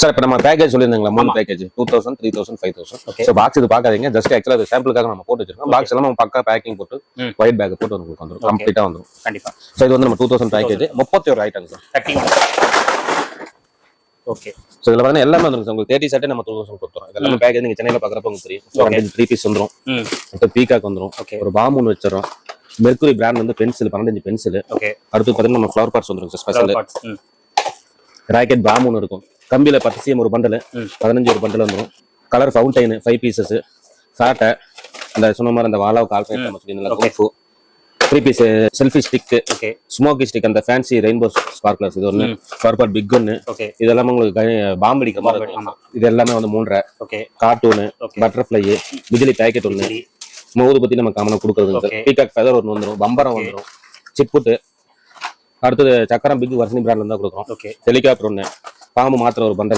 sir இப்போ நம்ம package சொல்லியிருந்தாங்களா 3 package 2000 3000 5000 so box இது பார்க்காதீங்க ஜஸ்ட் ஆக்சுவலாக அது சாம்பிளுக்காக நம்ம போட்டு வச்சிருக்கோம் பாக்ஸ் எல்லாம் நம்ம பக்கா பேக்கிங் போட்டு ஒயிட் பேக் போட்டு உங்களுக்கு வந்துடும் கம்ப்ளீட்டாக வந்துடும் கண்டிப்பா ஸோ இது வந்து நம்ம 2000 package 31 item sir okay so இதில் வந்து எல்லாமே வந்துடும் சார் உங்களுக்கு 30 செட்டே நம்ம 2000 கொடுத்துரும் இதெல்லாம் பேக்கேஜ் நீங்கள் சென்னையில் பார்க்குறப்ப உங்களுக்கு தெரியும் 3 பீஸ் வந்துடும் அடுத்து பீகாக் வந்துடும் ஒரு பாம் ஒன்று வச்சிடறோம் மெர்க்குரி பிராண்ட் வந்து பென்சில் 15 பென்சில் அடுத்து பார்த்தீங்கன்னா நம்ம ஃப்ளவர் பார்ட்ஸ் வந்துடும் சார் ஸ்பெஷல் ராக்கெட் பாம் ஒன்று இருக்கும் கம்பியில 10 CM ஒரு பண்டல் 15 ஒரு பண்டல் வந்துடும் கலர் ஃபவுண்டைன் 5 பீசஸ் சாட்டை அந்த சொன்ன மாதிரி அந்த வாலாவை கால்குலேட் நம்ம சொல்லி 3 piece selfie stick smoky stick அந்த ஃபேன்சி ரெயின்போ ஸ்பார்க்லர்ஸ் இது ஒன்று ஸ்பார்பாட் பிக் ஒன்று இதெல்லாம் உங்களுக்கு பாம்பு அடிக்கிற மாதிரி இருக்கும் இது எல்லாமே வந்து 3.5 கார்ட்டூனு பட்டர்ஃப்ளை பிஜிலி பேக்கெட் ஒன்று ஊதுபத்தி நம்ம காமனாக கொடுக்குறது பீகாக் ஃபெதர் ஒன்று வந்துடும் பம்பரம் வந்துடும் சிப்புட்டு அடுத்தது சக்கரம் பிக் வர்ஷினி பிராண்ட்ல இருந்தா கொடுக்குறோம் ஹெலிகாப்டர் ஒன்று பாம்பு மாத்திர ஒரு பண்டல்